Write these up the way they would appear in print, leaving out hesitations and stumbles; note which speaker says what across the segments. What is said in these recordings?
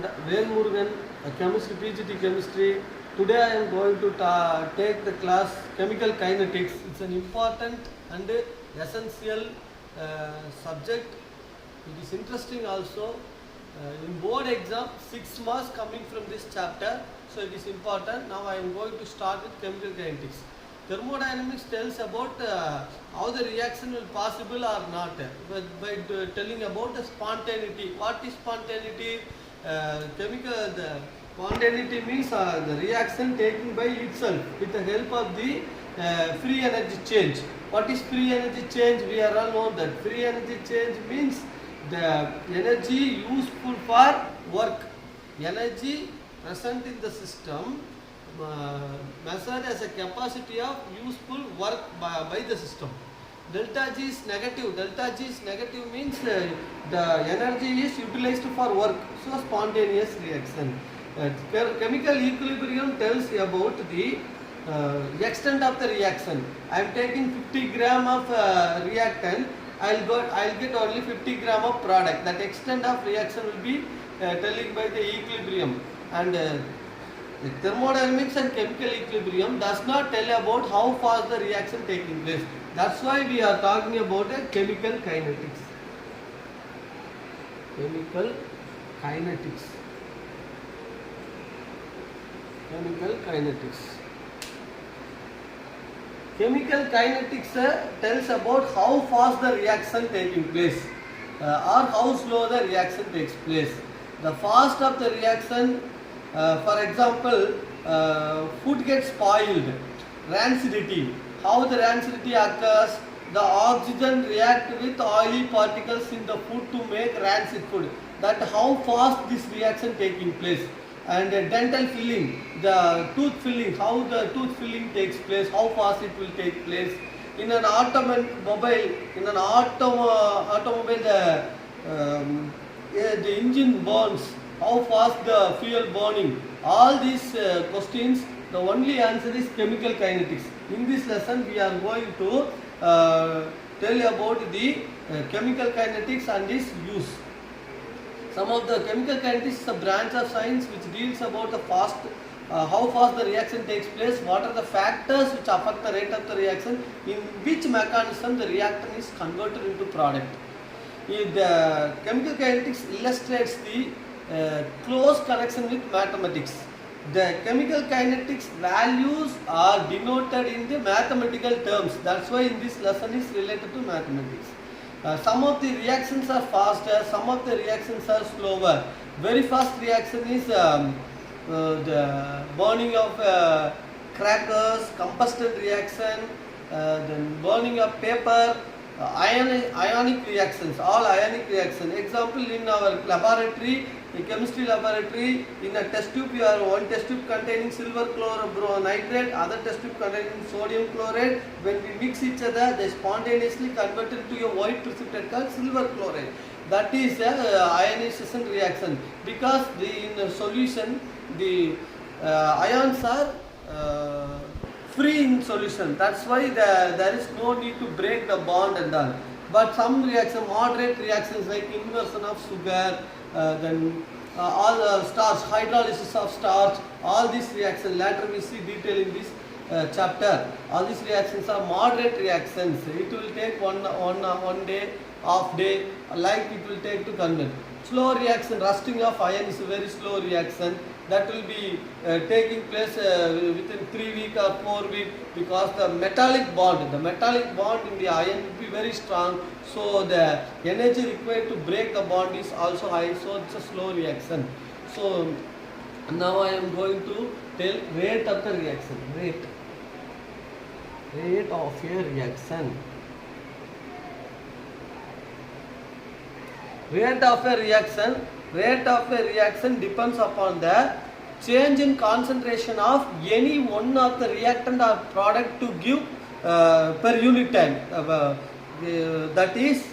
Speaker 1: and Vel Murugan, chemistry, PGT chemistry. Today I am going to take the class chemical kinetics. It's an important and essential subject. It is interesting also. In board exam, 6 marks coming from this chapter, so it is important. Now I am going to start with chemical kinetics. Thermodynamics tells about how the reaction will possible or not, by telling about the spontaneity. What is spontaneity? The spontaneity means the reaction taken by itself with the help of the free energy change. What is free energy change? We are all know that free energy change means the energy useful for work. Energy present in the system measured as a capacity of useful work by the system. Delta G is negative. Delta G is negative means the energy is utilized for work. So spontaneous reaction. Chemical equilibrium tells about the extent of the reaction. I am taking 50 gram of reactant. I'll get only 50 gram of product. That extent of reaction will be telling by the equilibrium. And the thermodynamics and chemical equilibrium does not tell about how fast the reaction taking place. That's why we are talking about a chemical kinetics. Chemical kinetics. Chemical kinetics. Chemical kinetics tells about how fast the reaction taking place or how slow the reaction takes place. The fast of the reaction, for example, food gets spoiled, rancidity. How the rancidity occurs? The oxygen react with oily particles in the food to make rancid food. That how fast this reaction taking place. And dental filling, the tooth filling, how the tooth filling takes place, how fast it will take place. In an automobile, the engine burns, how fast the fuel burning. All these questions, the only answer is chemical kinetics. In this lesson, we are going to tell about the chemical kinetics and its use. Some of the chemical kinetics is a branch of science which deals about the how fast the reaction takes place, what are the factors which affect the rate of the reaction, in which mechanism the reactant is converted into product. The chemical kinetics illustrates the close connection with mathematics. The chemical kinetics values are denoted in the mathematical terms. That's why in this lesson is related to mathematics. Some of the reactions are faster, some of the reactions are slower. Very fast reaction is the burning of crackers, combustion reaction, then burning of paper, ionic reactions, all ionic reactions. Example, in our laboratory, in chemistry laboratory, in a test tube, you have one test tube containing silver nitrate, other test tube containing sodium chloride. When we mix each other, they spontaneously convert into a white precipitate called silver chloride. That is ionization reaction, because in the solution, the ions are free in solution. That's why there is no need to break the bond and all. But some reaction, moderate reactions like inversion of sugar, then all the starch, hydrolysis of starch, all these reactions, later we see detail in this chapter. All these reactions are moderate reactions. It will take one day, half day, like it will take to convert. Slow reaction, rusting of iron is a very slow reaction. That will be taking place within 3 weeks or 4 weeks, because the metallic bond in the iron will be very strong. So the energy required to break the bond is also high. So it's a slow reaction. So now I am going to tell rate of the reaction. Rate of a reaction. Rate of a reaction depends upon the change in concentration of any one of the reactant or product to give per unit time. That is,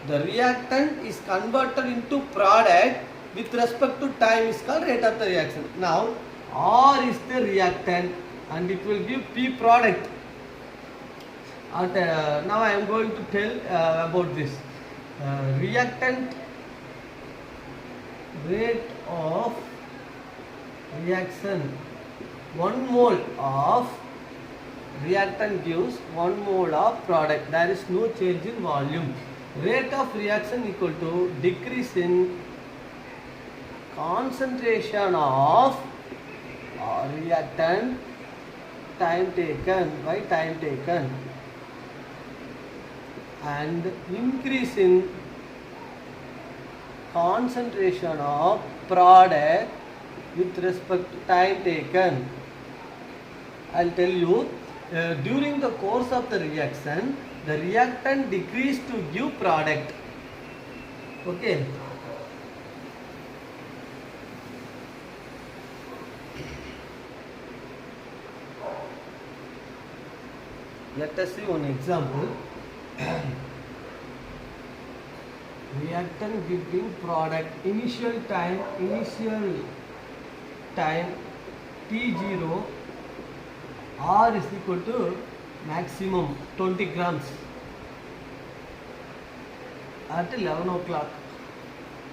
Speaker 1: the reactant is converted into product with respect to time is called rate of the reaction. Now, R is the reactant and it will give P product. Now I am going to tell about this. Reactant rate of reaction, 1 mole of reactant gives 1 mole of product. There is no change in volume. Rate of reaction equal to decrease in concentration of reactant time taken by time taken, and increase in concentration of product with respect to time taken. I'll tell you, during the course of the reaction, the reactant decreased to give product. Okay. Let us see one example. Reactant giving product, initial time T0, R is equal to maximum 20 grams at 11 o'clock,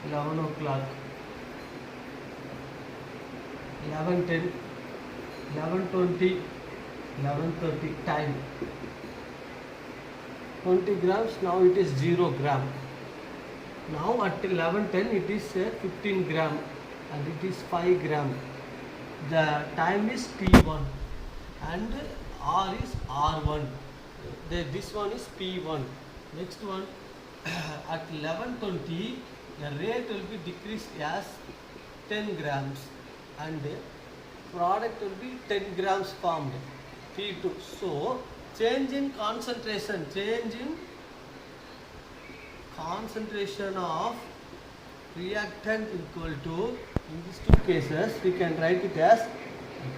Speaker 1: 11:10, 11:20, 11:30 time. 20 grams, now it is 0 gram. Now at 11:10 it is 15 gram and it is 5 gram. The time is T1 and R is R1. This one is P1. Next one, at 11:20 the rate will be decreased as 10 grams and product will be 10 grams formed, P2. So change in concentration of reactant equal to, in these two cases we can write it as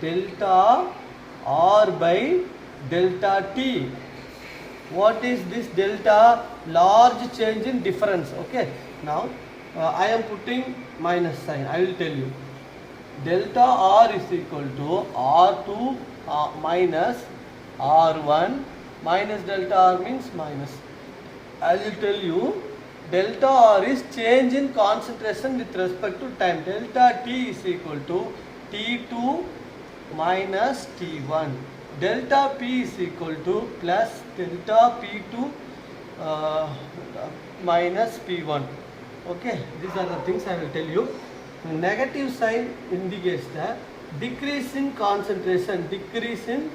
Speaker 1: delta R by delta T. What is this delta? Large change in difference. Okay, now I am putting minus sign. I will tell you, delta R is equal to R2 minus R1 minus delta R means minus. I will tell you, delta R is change in concentration with respect to time. Delta T is equal to T2 minus T1. Delta P is equal to plus delta P2 minus P1. Okay, these are the things I will tell you. The negative sign indicates the decrease in concentration, decrease in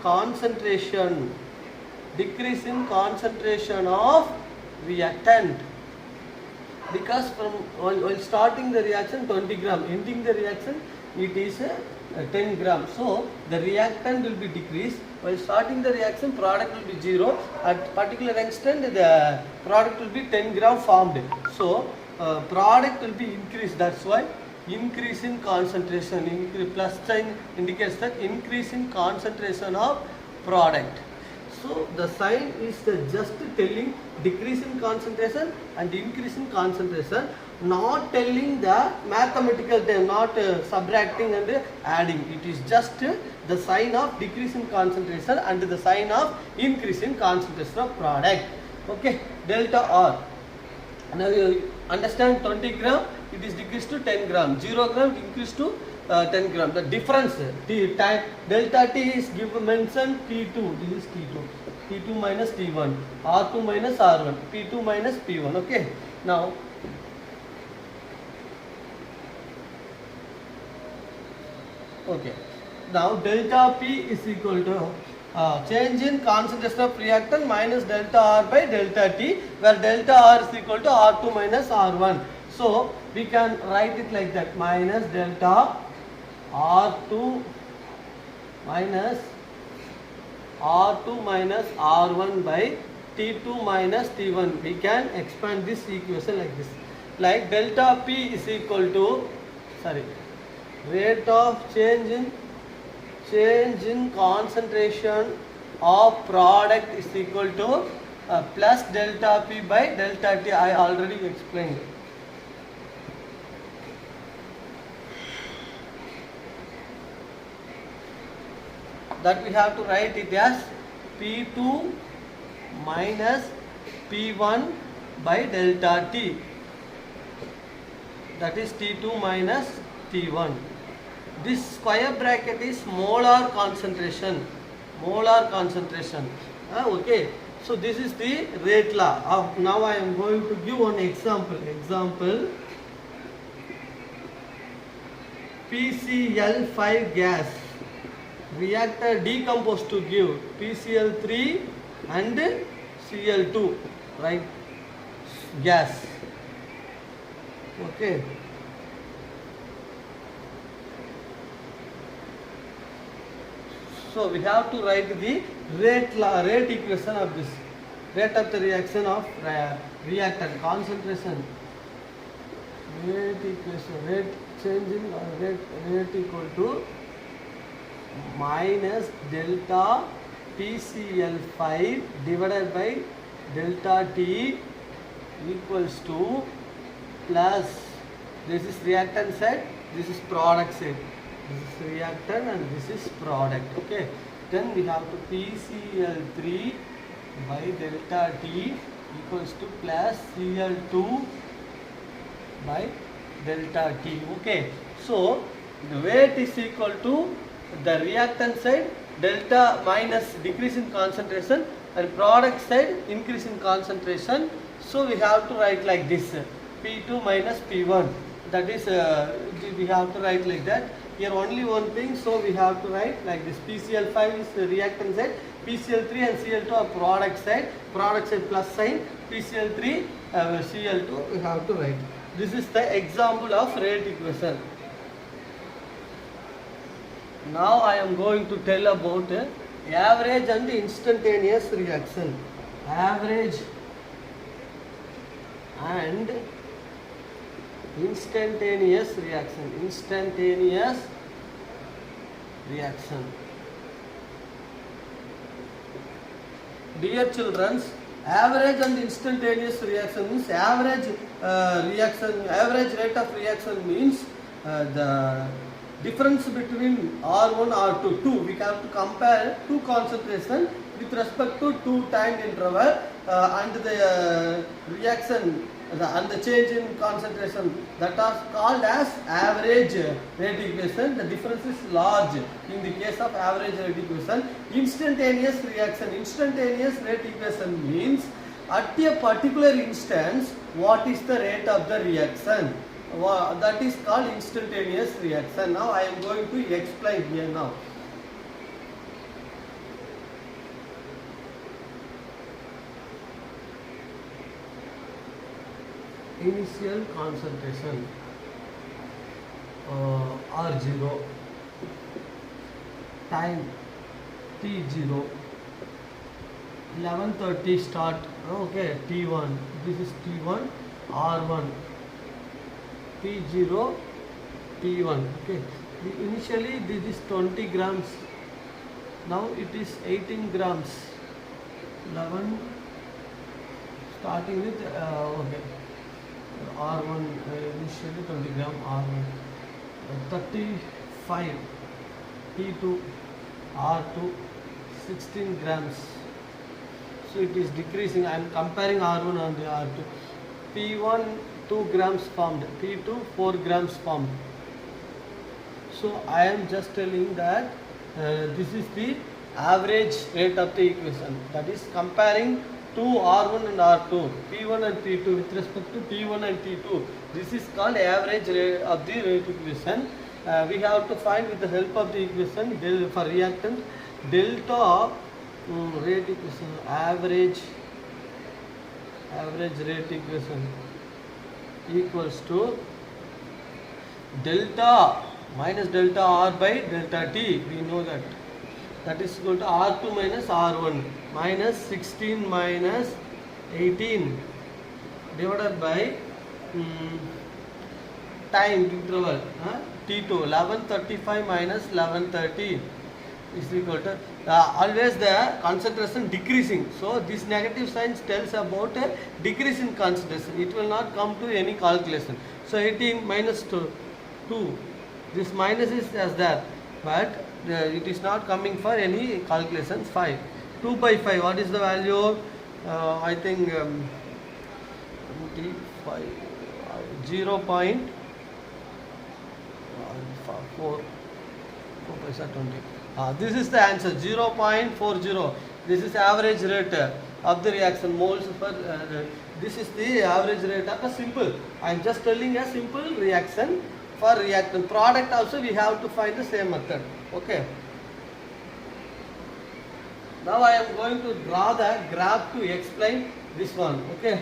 Speaker 1: concentration of reactant. Because from while starting the reaction 20 gram, ending the reaction it is 10 gram. So the reactant will be decreased. While starting the reaction, product will be 0. At particular extent, the product will be 10 gram formed. So product will be increased. That's why increase in concentration. Plus sign indicates that increase in concentration of product. So the sign is just telling decrease in concentration and increase in concentration, not telling the mathematical term, not subtracting and adding. It is just the sign of decrease in concentration and the sign of increase in concentration of product. Okay, delta R. Now you understand, 20 gram it is decreased to 10 gram, 0 gram it increased to 10 gram. The difference, time delta T is mentioned T2. This is T2. T2 minus T1, R2 minus R1, P2 minus P1. Okay. Now delta P is equal to change in concentration of reactant minus delta R by delta T, where delta R is equal to R2 minus R1. So we can write it like that, minus delta R2 minus R1 by T2 minus T1. We can expand this equation like this. Like delta P is equal to, rate of change in concentration of product is equal to plus delta P by delta T. I already explained. That we have to write it as P2 minus P1 by delta T. that is T2 minus T1. This square bracket is molar concentration. Molar concentration. Okay. So this is the rate law. Now I am going to give one example. Example. PCl5 gas. Reactor decomposed to give PCl3 and Cl2. Right? Gas. Okay. So we have to write the rate equation of this. Rate of the reaction of reactant concentration. Rate equation. Rate change in rate equal to minus delta PCl5 divided by delta T equals to plus, this is reactant side, this is product side. This is reactant and this is product. Okay. Then we have to PCl3 by delta T equals to plus Cl2 by delta T. Okay. So the weight is equal to the reactant side delta minus decrease in concentration and product side increase in concentration. So we have to write like this, P2 minus P1. That is we have to write like that. Here only one thing, so we have to write like this. PCl5 is the reactant side, PCl3 and Cl2 are product side plus sign, PCl3, Cl2 we have to write. This is the example of rate equation. Now I am going to tell about average and instantaneous reaction. Average and instantaneous reaction. Instantaneous reaction. Dear children, average and instantaneous reaction means average average rate of reaction means the difference between R1 R2 2. We have to compare two concentration with respect to two time interval and the reaction and the change in concentration, that are called as average rate equation. The difference is large in the case of average rate equation. Instantaneous reaction. Instantaneous rate equation means at a particular instance what is the rate of the reaction. That is called instantaneous reaction. Now I am going to explain here now. Initial concentration R0, time T0, 11:30 start. Okay, T1. This is T1, R1, P0, P1. Okay. Initially this is 20 grams. Now it is 18 grams. 11 starting with okay. R1 initially 20 gram, R1 35, T2, R2 16 grams. So it is decreasing. I am comparing R1 and the R2. P1 2 grams formed, P2 4 grams formed. So I am just telling that this is the average rate of the equation. That is comparing to R1 and R2, P1 and P2 with respect to P1 and T2. This is called average rate of the rate equation. We have to find with the help of the equation for reactant delta rate equation, average rate equation equals to delta minus delta R by delta T. We know that. That is equal to R2 minus R1 minus 16 minus 18 divided by time interval T2, 11:35 minus 11:30 is equal to always the concentration decreasing. So this negative sign tells about a decrease in concentration. It will not come to any calculation. So 18 minus 2, this minus is as that, but it is not coming for any calculation. 5, 2 by 5, what is the value? I think 0.5 4 5 are 20. This is the answer 0.40. This is average rate of the reaction moles per. This is the average rate of a simple. I am just telling a simple reaction for reactant. Product also we have to find the same method. Okay. Now I am going to draw the graph to explain this one. Okay.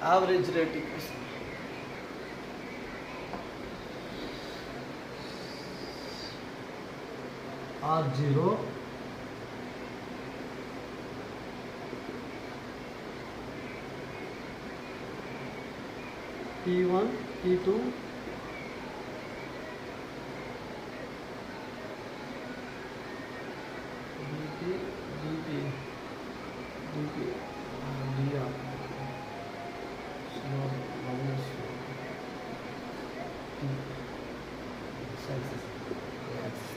Speaker 1: Average rate equation. R0 T1 T2 DT DT DT DR slow minus T x-axis.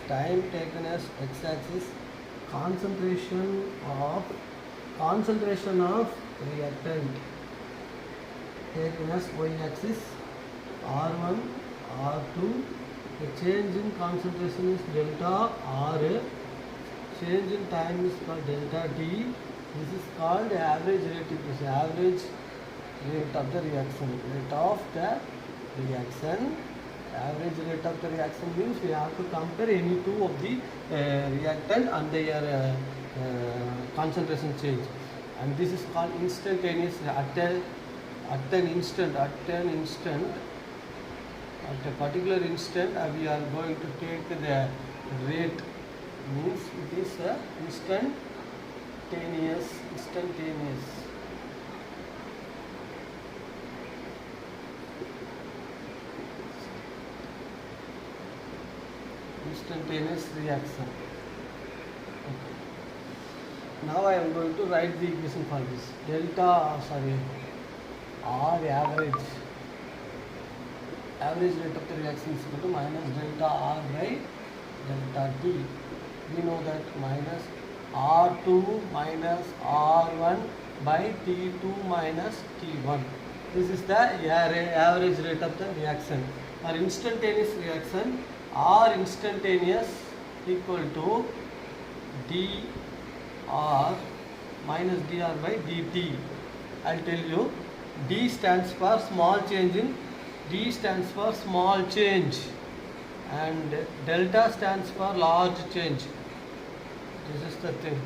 Speaker 1: Time taken as x-axis, concentration of reactant taken as y-axis, R1 R2. The change in concentration is delta R. Change in time is called delta T. This is called average rate equation. Average rate of the reaction. Average rate of the reaction means we have to compare any two of the reactant and their concentration change, and this is called instantaneous. At a particular instant we are going to take the rate, means it is instantaneous. Instantaneous reaction. Okay. Now I am going to write the equation for this. R average rate of the reaction is equal to minus delta R by delta T. We know that minus R2 minus R1 by T2 minus T1. This is the average rate of the reaction. For instantaneous reaction, R instantaneous equal to dr minus dr by dt. I'll tell you. D stands for small change and delta stands for large change. This is the thing.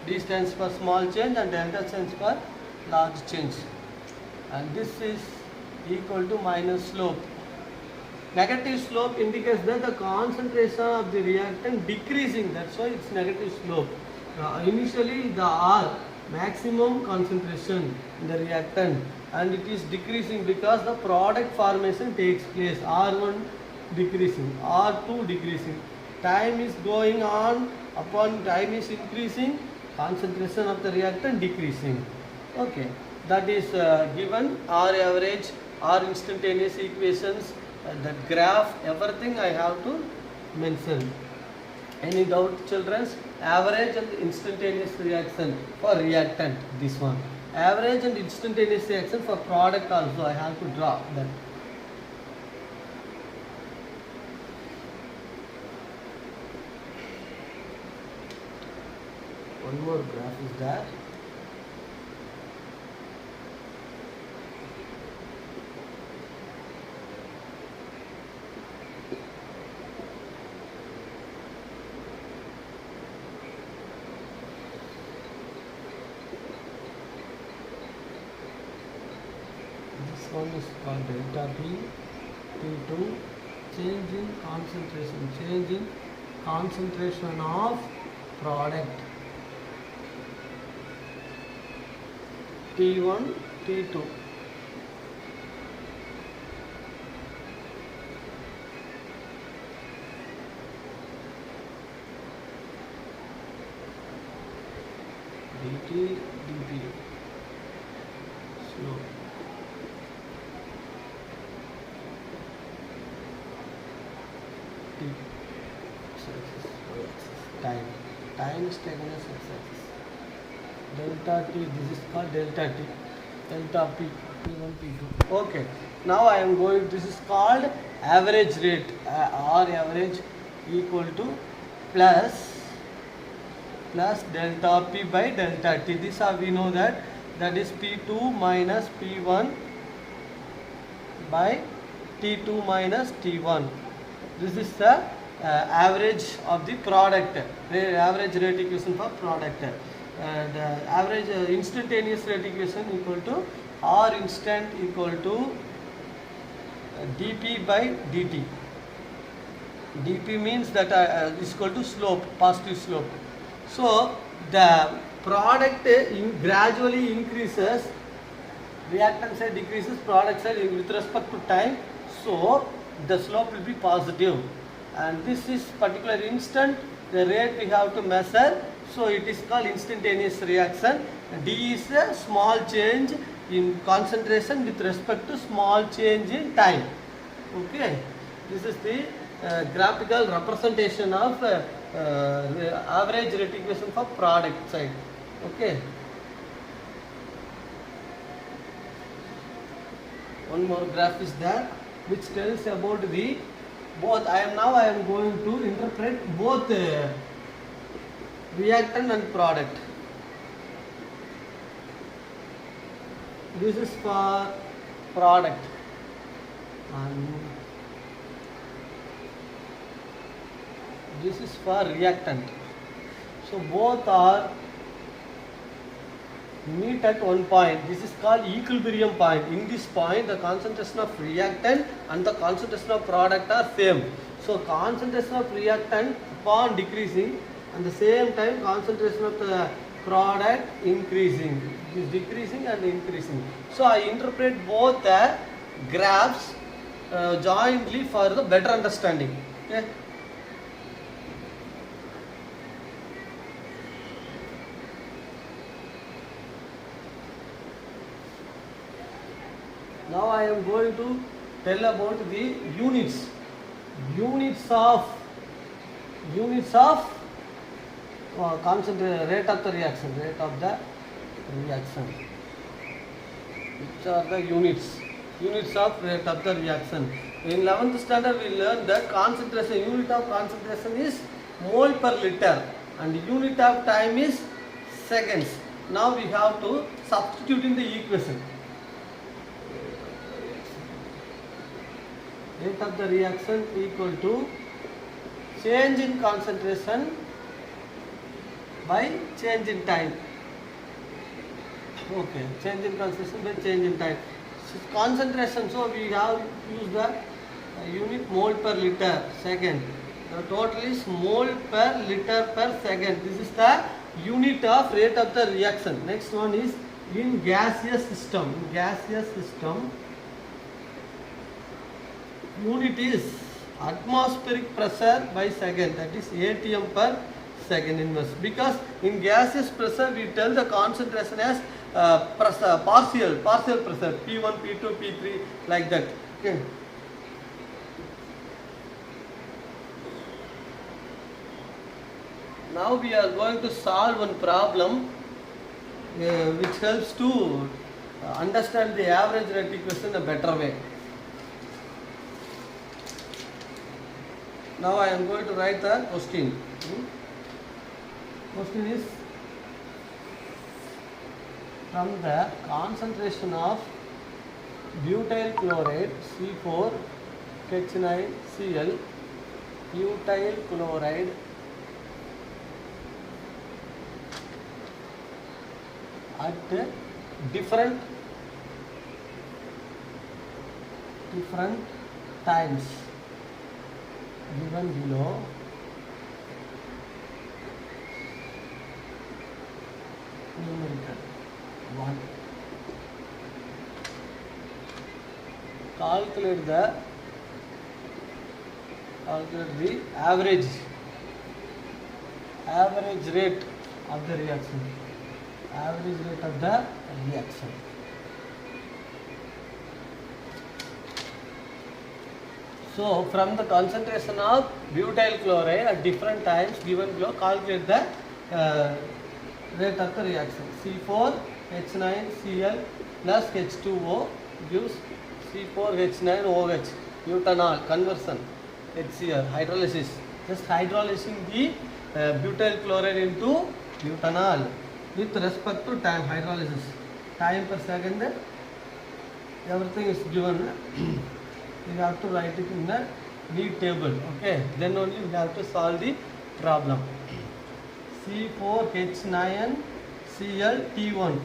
Speaker 1: D stands for small change and delta stands for large change, and this is equal to minus slope. Negative slope indicates that the concentration of the reactant decreasing, that's why it's negative slope. Initially the R maximum concentration in the reactant, and it is decreasing because the product formation takes place. R1 decreasing, R2 decreasing. Time is going on, upon time is increasing, concentration of the reactant decreasing. Okay, that is given. R average, R instantaneous equations, that graph, everything I have to mention. Any doubt, children? Average and instantaneous reaction for reactant, this one. Average and instantaneous reaction for product also I have to draw that. One more graph is there. This one is called delta P, T2, change in concentration of product, T1, T2. dt, dp, slope. Time is taken as x-axis. Delta T, this is called delta T. Delta P, P1, P2. Okay. Now I am going, this is called average rate or average equal to plus delta P by delta T. This we know that is P2 minus P1 by T2 minus T1. This is the average of the product, average rate equation for product. And average instantaneous rate equation equal to R instant equal to dP by dt. dP means that is equal to slope, positive slope. So the product gradually increases, reactant side decreases, product side with respect to time. So the slope will be positive, and this is particular instant the rate we have to measure. So it is called instantaneous reaction. D is a small change in concentration with respect to small change in time. Okay, this is the graphical representation of average rate equation for product side. Okay, one more graph is there which tells about the both. I am going to interpret both reactant and product. This is for product and this is for reactant. So both are meet at one point. This is called equilibrium point. In this point the concentration of reactant and the concentration of product are same. So concentration of reactant upon decreasing, and the same time concentration of the product increasing. It is decreasing and increasing. So I interpret both the graphs jointly for the better understanding. Okay. Now I am going to tell about the units of rate of the reaction. Which are the units of rate of the reaction? In 11th standard we learned that concentration, unit of concentration is mole per liter and unit of time is seconds. Now we have to substitute in the equation. Rate of the reaction equal to change in concentration by change in time. Okay, change in concentration by change in time. So concentration, so we have used the unit mole per liter second. The total is mole per liter per second. This is the unit of rate of the reaction. Next one is in gaseous system. In gaseous system, unit is atmospheric pressure by second, that is atm per second inverse. Because in gaseous pressure we tell the concentration as pressure, partial pressure, P1, P2, P3 like that. Okay. Now we are going to solve one problem which helps to understand the average rate equation in a better way. Now I am going to write the question. Question is, from the concentration of butyl chloride C4 H9Cl, butyl chloride at different times given below, numerical 1. Calculate the average rate of the reaction. Average rate of the reaction. So from the concentration of butyl chloride at different times given below, calculate the rate of the reaction. C4H9Cl plus H2O gives C4H9OH. butanol conversion. It's here hydrolysis. Just hydrolysing the butyl chloride into butanol with respect to time. Hydrolysis time per second, everything is given. You have to write it in the neat table. Okay, then only we have to solve the problem. C4H9Cl T1,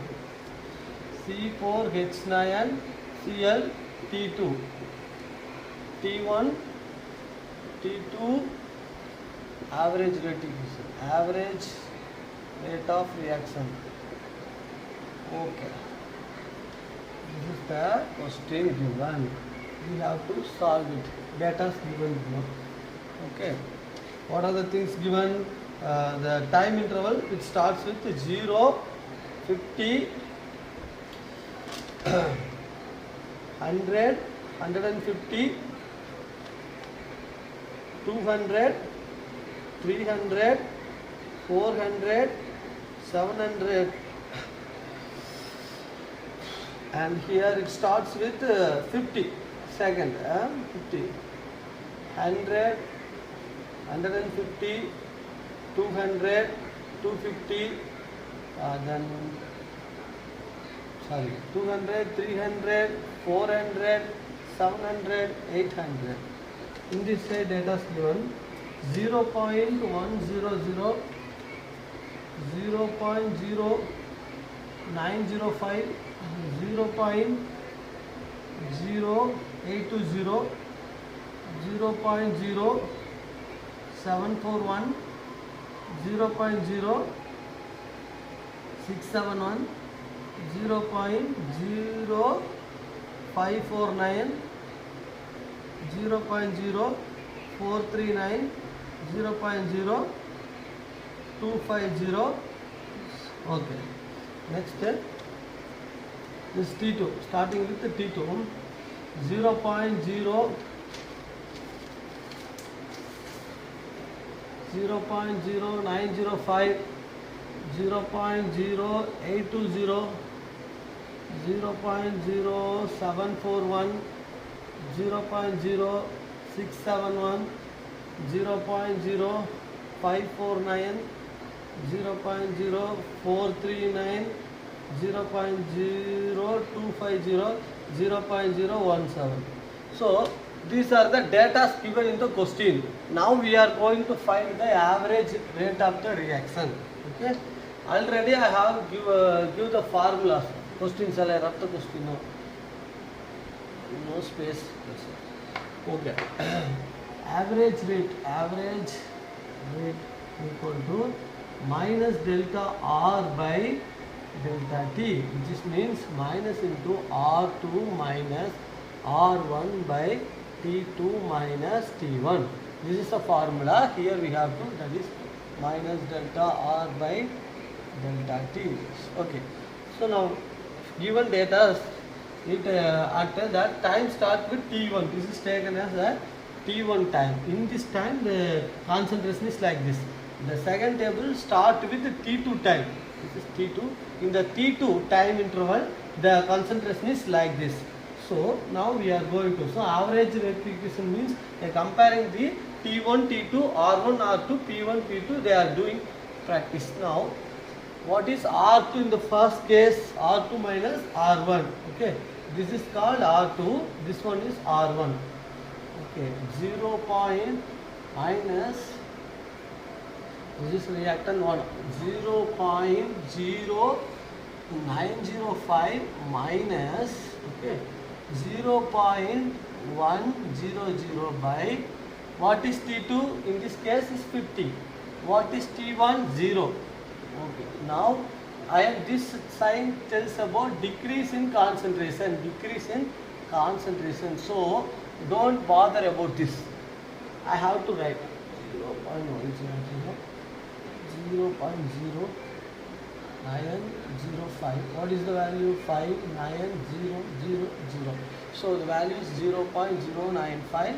Speaker 1: C4H9Cl T2, T2 average rate of reaction. Okay, this is the question given. We have to solve it. Data is given below. Okay, what are the things given? The time interval, it starts with 0, 50, 100, 150, 200, 300, 400, 700, and here it starts with 50 second, 50, 100, 150, 200, 250, then 200, 300, 400, 700, 800. In this side data is given 0.100, 0.0905, 0.0820, 0.0741, 0.0671, 0.0549, 0.0439, 0.0250. Okay, next this T2, starting with the T2, 0.0, 0.0905, 0.0820, 0.0741, 0.0671, 0.0549, 0.0439, 0.0250, 0.017. So these are the data given in the question. Now we are going to find the average rate of the reaction. Okay, already I have give the formulas. Question shall I write the question now? No space. Okay. Average rate equal to minus delta R by delta T, which means minus into R2 minus R1 by T2 minus T1. This is the formula. Here we have to, that is minus delta R by delta T. Okay. So now given data, it at that time start with T1. This is taken as a T1 time. In this time the concentration is like this. The second table start with the T2 time. This is T2. In the T2 time interval, the concentration is like this. So now we are going to, so average rate equation means comparing the T1, T2, R1, R2, P1, P2, they are doing practice. Now what is R2 in the first case? R2 minus R1. Okay, this is called R2, this one is R1. Okay, 0. minus, this is reactant 1, 0.0905 minus, okay, 0.100 by, what is T2? In this case is 50. What is T1? 0. Okay, now this sign tells about decrease in concentration. So don't bother about this. I have to write 0.100, 0.0905. What is the value? 59000. So the value is 0.095.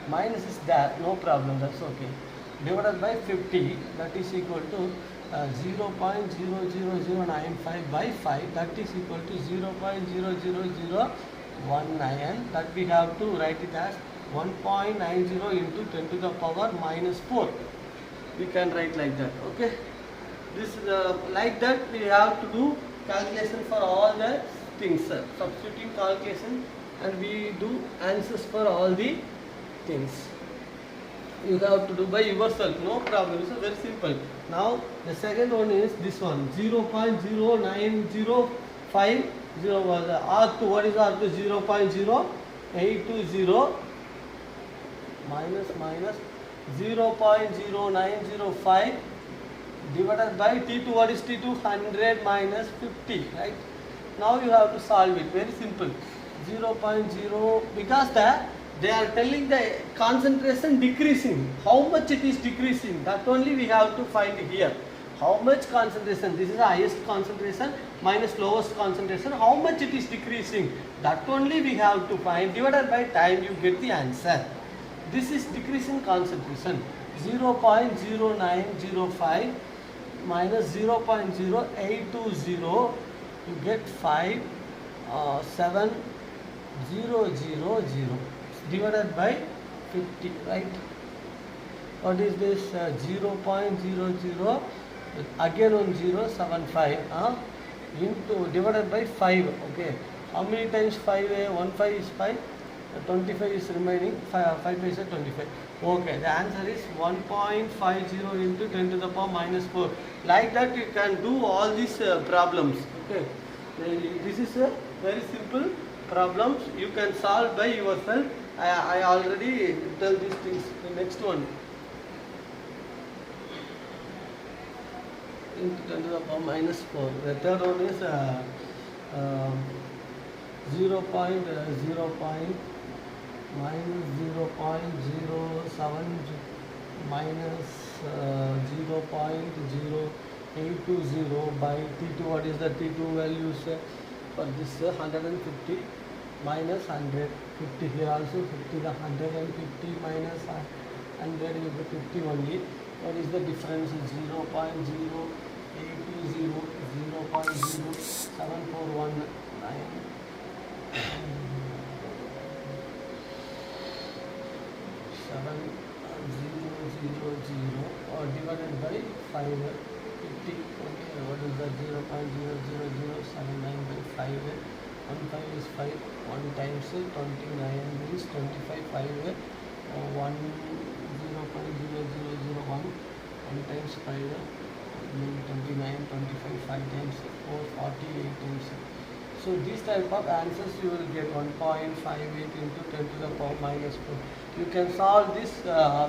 Speaker 1: Minus is there, no problem, that's okay. Divided by 50, that is equal to 0.00095 by 5, that is equal to 0.000 19, that we have to write it as 1.90 into 10 to the power minus 4. We can write like that. Okay, this like that we have to do calculation for all the things, substituting calculation, and we do answers for all the things. You have to do by yourself, no problem. It's very simple. Now the second one is this one, 0.0905. R2, what is R2? 0.0820 minus 0.0905 divided by T2. What is T2? 100 minus 50, right? Now you have to solve it. Very simple. 0.0, because they are telling the concentration decreasing. How much it is decreasing? That only we have to find here. How much concentration? This is the highest concentration minus lowest concentration. How much it is decreasing? That only we have to find. Divided by time, you get the answer. This is decreasing concentration. 0.0905 minus 0.0820. You get 57000 divided by 50, right? What is this? 0.00 again on 0.75 into divided by 5. Okay, how many times 5? 1 5 is 5, 25 is remaining, 5 is 25. Okay, the answer is 1.50 into 10 to the power minus 4. Like that you can do all these problems. Okay, this is a very simple problems. You can solve by yourself. I already tell these things. The next one, into 10 to the power minus 4. The third one is 0. Minus 0.07 minus 0.0820 by T2. What is the T2 values for this? 150 minus 100. 50 here also 50. The 150 minus 100 you get 50 only. What is the difference? 0.0820, 0.0741. 7000 or divided by 5, 50. Okay, what is the 0.00079 by 5? 1 5 is 5. 1 times 29 means 25. 5 1 0.0001. 1 times 5 29, 25. 5 times 4 48 times. So these type of answers you will get 1.58 into 10 to the power minus 4. You can solve this,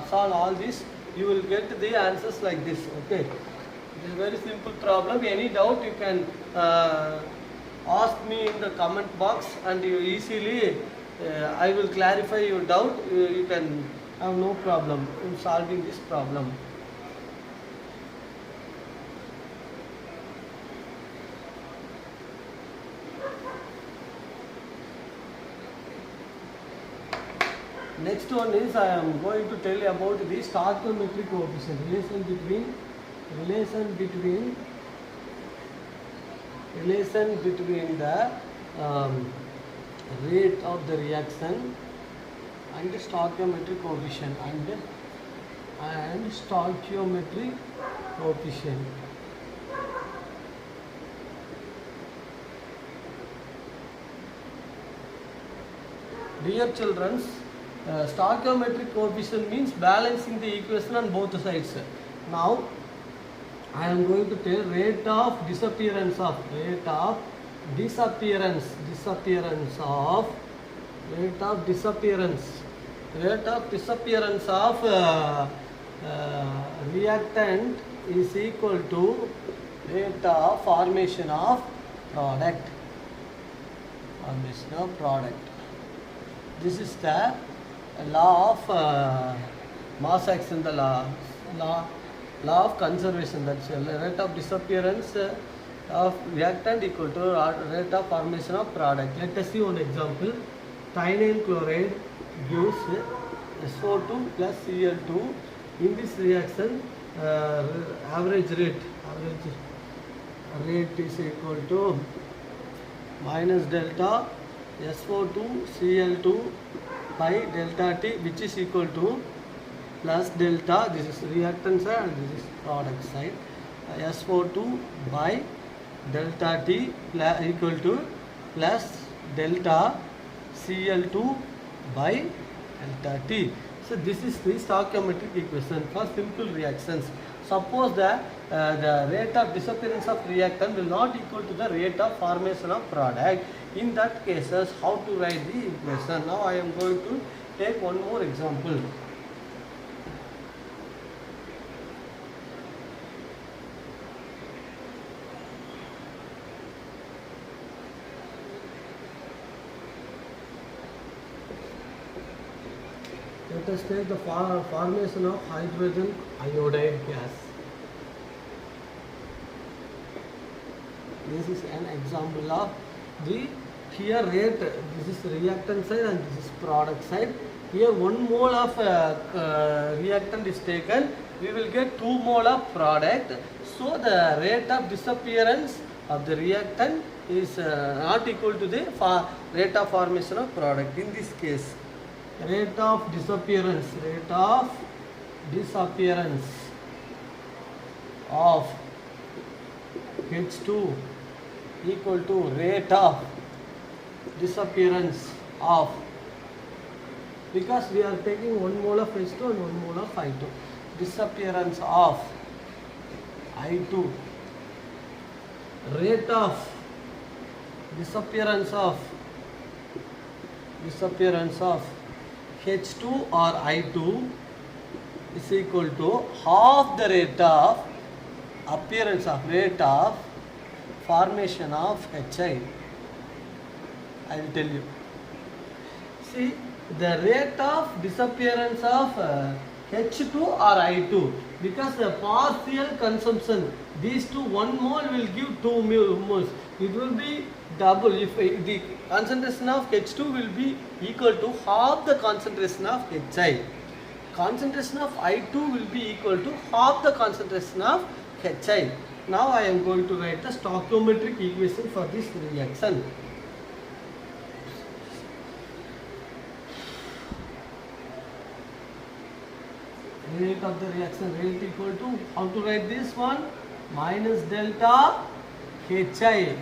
Speaker 1: solve all this. You will get the answers like this. Okay, it is a very simple problem. Any doubt you can ask me in the comment box, and you easily I will clarify your doubt. You can have no problem in solving this problem. Next one is I am going to tell you about the stoichiometric coefficient, relation between the rate of the reaction and the stoichiometric coefficient and stoichiometric coefficient. Dear children, stoichiometric coefficient means balancing the equation on both sides. Now I am going to tell rate of disappearance of reactant is equal to rate of formation of product. This is the law of mass action, the law of conservation. That's rate of disappearance of reactant equal to rate of formation of product. Let us see one example. Thionyl chloride gives SO2 plus Cl2. In this reaction, average rate is equal to minus delta SO2 Cl2 by delta T, which is equal to plus delta, this is reactant side and this is product side, SO2 by delta T equal to plus delta Cl2 by delta T. So this is the stoichiometric equation for simple reactions. Suppose that the rate of disappearance of reactant will not equal to the rate of formation of product. In that cases, how to write the equation? Now I am going to take one more example. Let us take the formation of hydrogen iodide gas. This is an example of the here rate. This is reactant side and this is product side. Here 1 mole of reactant is taken. We will get 2 mole of product. So the rate of disappearance of the reactant is not equal to the rate of formation of product. In this case, rate of disappearance of H2 equal to rate of disappearance of, because we are taking 1 mole of H2 and 1 mole of I2, disappearance of I2, rate of disappearance of H2 or I2 is equal to half the rate of appearance of rate of formation of HI. I will tell you. See, the rate of disappearance of H2 or I2, because the partial consumption, these two, 1 mole will give 2 moles. It will be double if the concentration of H2 will be equal to half the concentration of HI. Concentration of I2 will be equal to half the concentration of HI. Now I am going to write the stoichiometric equation for this reaction. Rate of the reaction, rate equal to, how to write this one? Minus delta HI,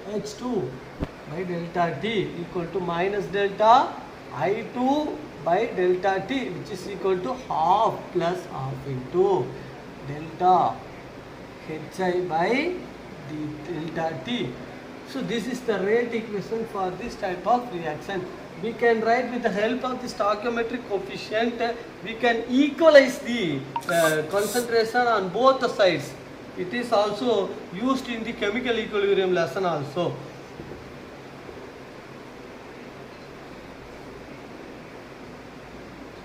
Speaker 1: H2 by delta T equal to minus delta I2 by delta T, which is equal to half plus half into delta HI by the delta T. So this is the rate equation for this type of reaction. We can write with the help of the stoichiometric coefficient, we can equalize the concentration on both the sides. It is also used in the chemical equilibrium lesson also.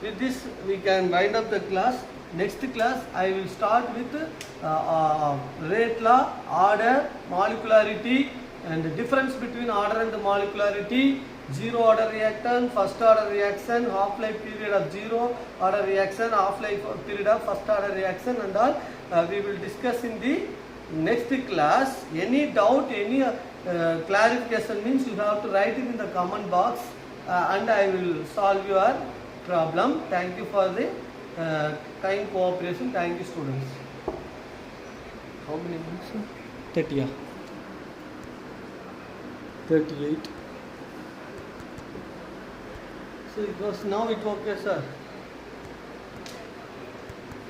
Speaker 1: With this we can wind up the class. Next class I will start with rate law, order, molecularity, and the difference between order and the molecularity, zero order reaction, first order reaction, half-life period of zero order reaction, half-life period of first order reaction, and all we will discuss in the next class. Any doubt, any clarification means you have to write it in the comment box and I will solve your problem. Thank you for the kind cooperation. Thank you, students. How many minutes? 30. Yeah. 38. So it was, now it okay, sir?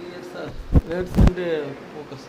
Speaker 1: Yes, sir. Let's focus.